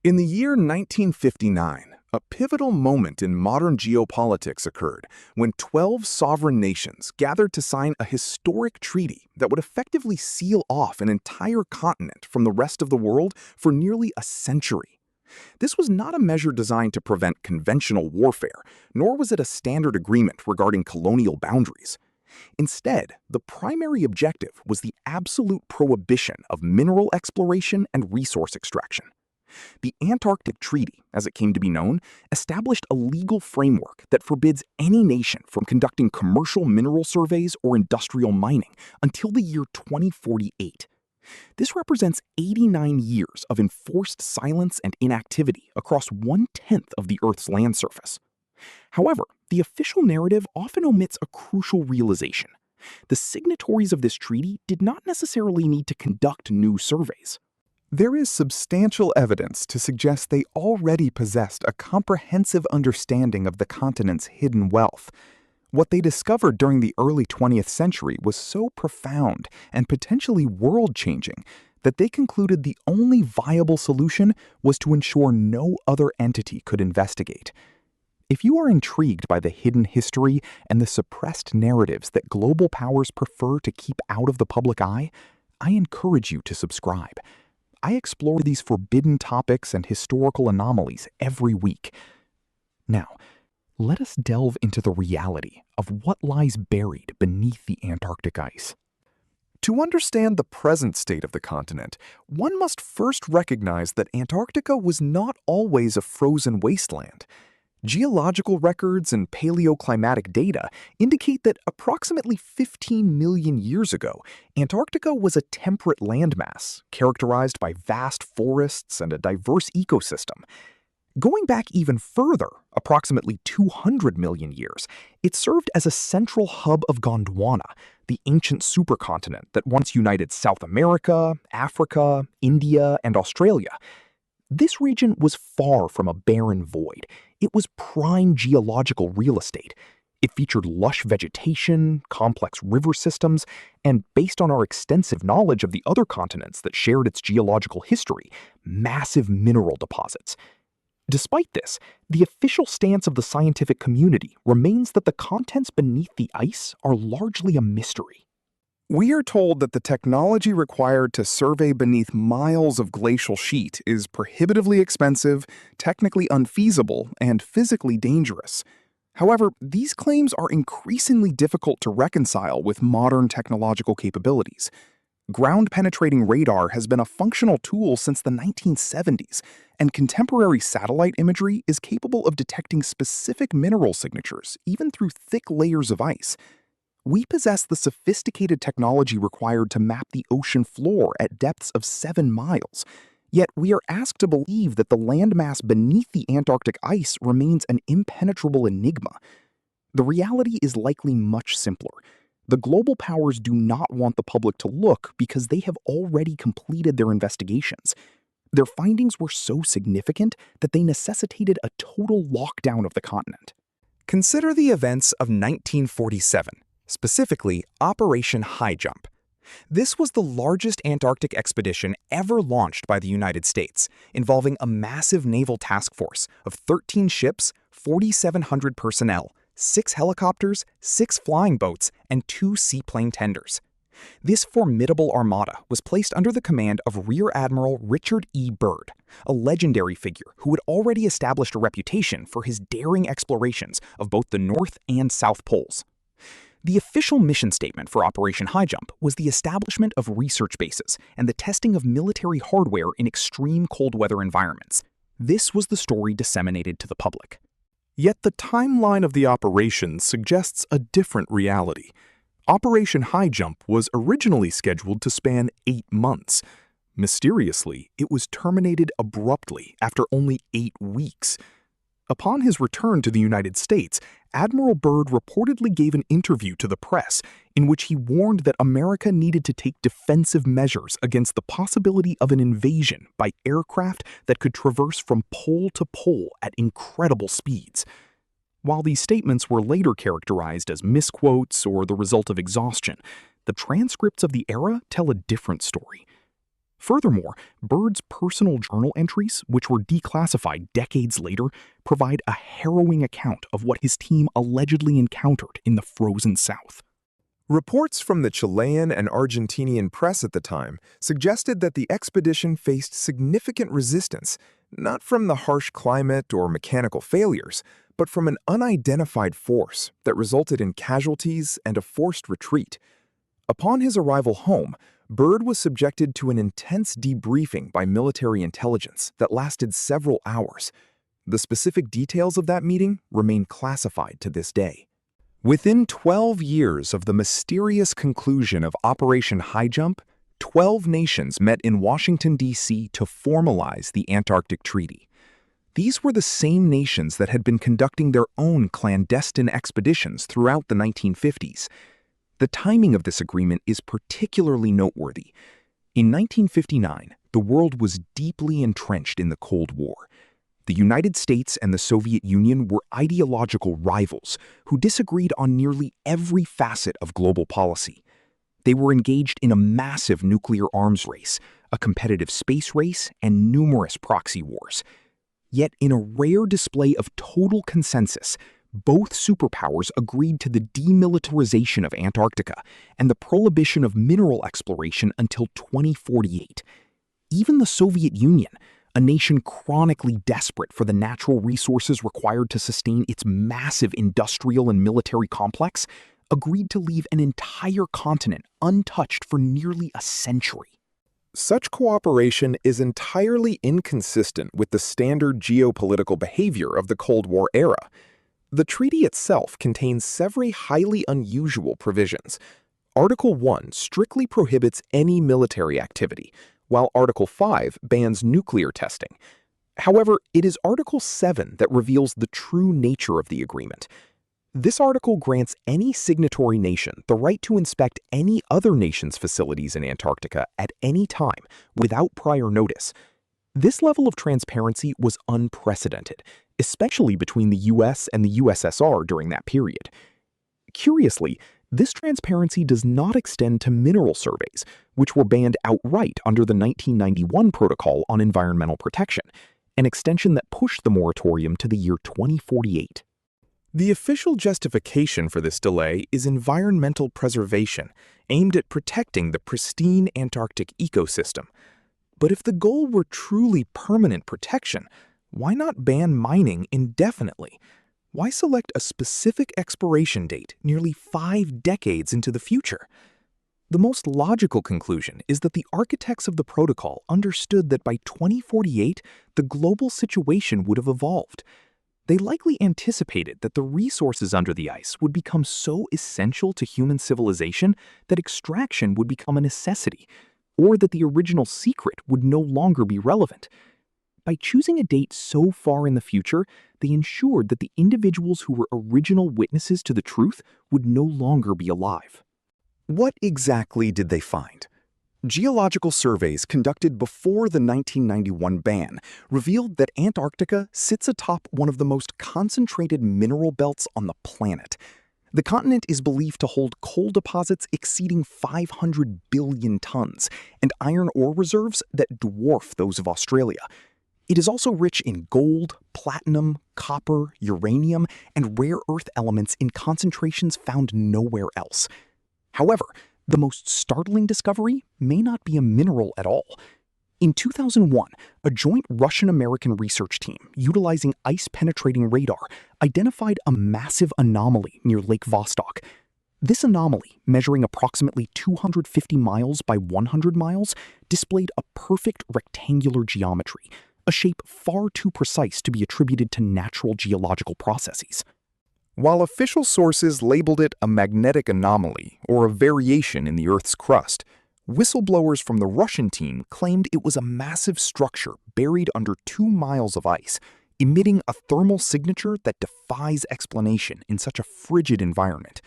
In the year 1959, a pivotal moment in modern geopolitics occurred when 12 sovereign nations gathered to sign a historic treaty that would effectively seal off an entire continent from the rest of the world for nearly a century. This was not a measure designed to prevent conventional warfare, nor was it a standard agreement regarding colonial boundaries. Instead, the primary objective was the absolute prohibition of mineral exploration and resource extraction. The Antarctic Treaty, as it came to be known, established a legal framework that forbids any nation from conducting commercial mineral surveys or industrial mining until the year 2048. This represents 89 years of enforced silence and inactivity across 1/10 of the Earth's land surface. However, the official narrative often omits a crucial realization. The signatories of this treaty did not necessarily need to conduct new surveys. There is substantial evidence to suggest they already possessed a comprehensive understanding of the continent's hidden wealth. What they discovered during the early 20th century was so profound and potentially world-changing that they concluded the only viable solution was to ensure no other entity could investigate. If you are intrigued by the hidden history and the suppressed narratives that global powers prefer to keep out of the public eye, I encourage you to subscribe. I explore these forbidden topics and historical anomalies every week. Now, let us delve into the reality of what lies buried beneath the Antarctic ice. To understand the present state of the continent, one must first recognize that Antarctica was not always a frozen wasteland. Geological records and paleoclimatic data indicate that approximately 15 million years ago, Antarctica was a temperate landmass characterized by vast forests and a diverse ecosystem. Going back even further, approximately 200 million years, it served as a central hub of Gondwana, the ancient supercontinent that once united South America, Africa, India, and Australia. This region was far from a barren void. It was prime geological real estate. It featured lush vegetation, complex river systems, and based on our extensive knowledge of the other continents that shared its geological history, massive mineral deposits. Despite this, the official stance of the scientific community remains that the contents beneath the ice are largely a mystery. We are told that the technology required to survey beneath miles of glacial sheet is prohibitively expensive, technically unfeasible, and physically dangerous. However, these claims are increasingly difficult to reconcile with modern technological capabilities. Ground-penetrating radar has been a functional tool since the 1970s, and contemporary satellite imagery is capable of detecting specific mineral signatures, even through thick layers of ice. We possess the sophisticated technology required to map the ocean floor at depths of 7 miles, yet we are asked to believe that the landmass beneath the Antarctic ice remains an impenetrable enigma. The reality is likely much simpler. The global powers do not want the public to look because they have already completed their investigations. Their findings were so significant that they necessitated a total lockdown of the continent. Consider the events of 1947. Specifically, Operation High Jump. This was the largest Antarctic expedition ever launched by the United States, involving a massive naval task force of 13 ships, 4,700 personnel, 6 helicopters, 6 flying boats, and 2 seaplane tenders. This formidable armada was placed under the command of Rear Admiral Richard E. Byrd, a legendary figure who had already established a reputation for his daring explorations of both the North and South Poles. The official mission statement for Operation High Jump was the establishment of research bases and the testing of military hardware in extreme cold weather environments. This was the story disseminated to the public. Yet the timeline of the operation suggests a different reality. Operation High Jump was originally scheduled to span 8 months. Mysteriously, it was terminated abruptly after only 8 weeks. Upon his return to the United States, Admiral Byrd reportedly gave an interview to the press in which he warned that America needed to take defensive measures against the possibility of an invasion by aircraft that could traverse from pole to pole at incredible speeds. While these statements were later characterized as misquotes or the result of exhaustion, the transcripts of the era tell a different story. Furthermore, Byrd's personal journal entries, which were declassified decades later, provide a harrowing account of what his team allegedly encountered in the frozen South. Reports from the Chilean and Argentinian press at the time suggested that the expedition faced significant resistance, not from the harsh climate or mechanical failures, but from an unidentified force that resulted in casualties and a forced retreat. Upon his arrival home, Byrd was subjected to an intense debriefing by military intelligence that lasted several hours. The specific details of that meeting remain classified to this day. Within 12 years of the mysterious conclusion of Operation High Jump, 12 nations met in Washington, D.C. to formalize the Antarctic Treaty. These were the same nations that had been conducting their own clandestine expeditions throughout the 1950s. The timing of this agreement is particularly noteworthy. In 1959, the world was deeply entrenched in the Cold War. The United States and the Soviet Union were ideological rivals who disagreed on nearly every facet of global policy. They were engaged in a massive nuclear arms race, a competitive space race, and numerous proxy wars. Yet, in a rare display of total consensus, both superpowers agreed to the demilitarization of Antarctica and the prohibition of mineral exploration until 2048. Even the Soviet Union, a nation chronically desperate for the natural resources required to sustain its massive industrial and military complex, agreed to leave an entire continent untouched for nearly a century. Such cooperation is entirely inconsistent with the standard geopolitical behavior of the Cold War era. The treaty itself contains several highly unusual provisions. Article 1 strictly prohibits any military activity, while Article 5 bans nuclear testing. However, it is Article 7 that reveals the true nature of the agreement. This article grants any signatory nation the right to inspect any other nation's facilities in Antarctica at any time without prior notice. This level of transparency was unprecedented, especially between the US and the USSR during that period. Curiously, this transparency does not extend to mineral surveys, which were banned outright under the 1991 Protocol on Environmental Protection, an extension that pushed the moratorium to the year 2048. The official justification for this delay is environmental preservation, aimed at protecting the pristine Antarctic ecosystem. But if the goal were truly permanent protection, why not ban mining indefinitely? Why select a specific expiration date nearly 5 decades into the future? The most logical conclusion is that the architects of the protocol understood that by 2048, the global situation would have evolved. They likely anticipated that the resources under the ice would become so essential to human civilization that extraction would become a necessity, or that the original secret would no longer be relevant. By choosing a date so far in the future, they ensured that the individuals who were original witnesses to the truth would no longer be alive. What exactly did they find? Geological surveys conducted before the 1991 ban revealed that Antarctica sits atop one of the most concentrated mineral belts on the planet. The continent is believed to hold coal deposits exceeding 500 billion tons and iron ore reserves that dwarf those of Australia. It is also rich in gold, platinum, copper, uranium, and rare earth elements in concentrations found nowhere else. However, the most startling discovery may not be a mineral at all. In 2001, a joint Russian-American research team utilizing ice-penetrating radar identified a massive anomaly near Lake Vostok. This anomaly, measuring approximately 250 miles by 100 miles, displayed a perfect rectangular geometry, a shape far too precise to be attributed to natural geological processes. While official sources labeled it a magnetic anomaly or a variation in the Earth's crust, whistleblowers from the Russian team claimed it was a massive structure buried under 2 miles of ice, emitting a thermal signature that defies explanation in such a frigid environment.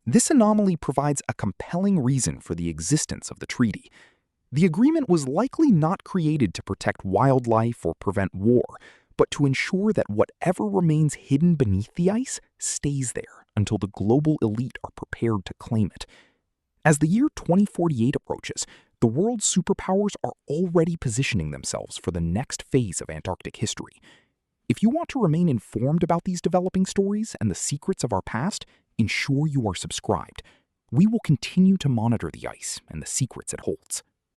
This anomaly provides a compelling reason for the existence of the treaty. The agreement was likely not created to protect wildlife or prevent war, but to ensure that whatever remains hidden beneath the ice stays there until the global elite are prepared to claim it. As the year 2048 approaches, The world's superpowers are already positioning themselves for the next phase of Antarctic history. If you want to remain informed about these developing stories and the secrets of our past, ensure you are subscribed. We will continue to monitor the ice and the secrets it holds.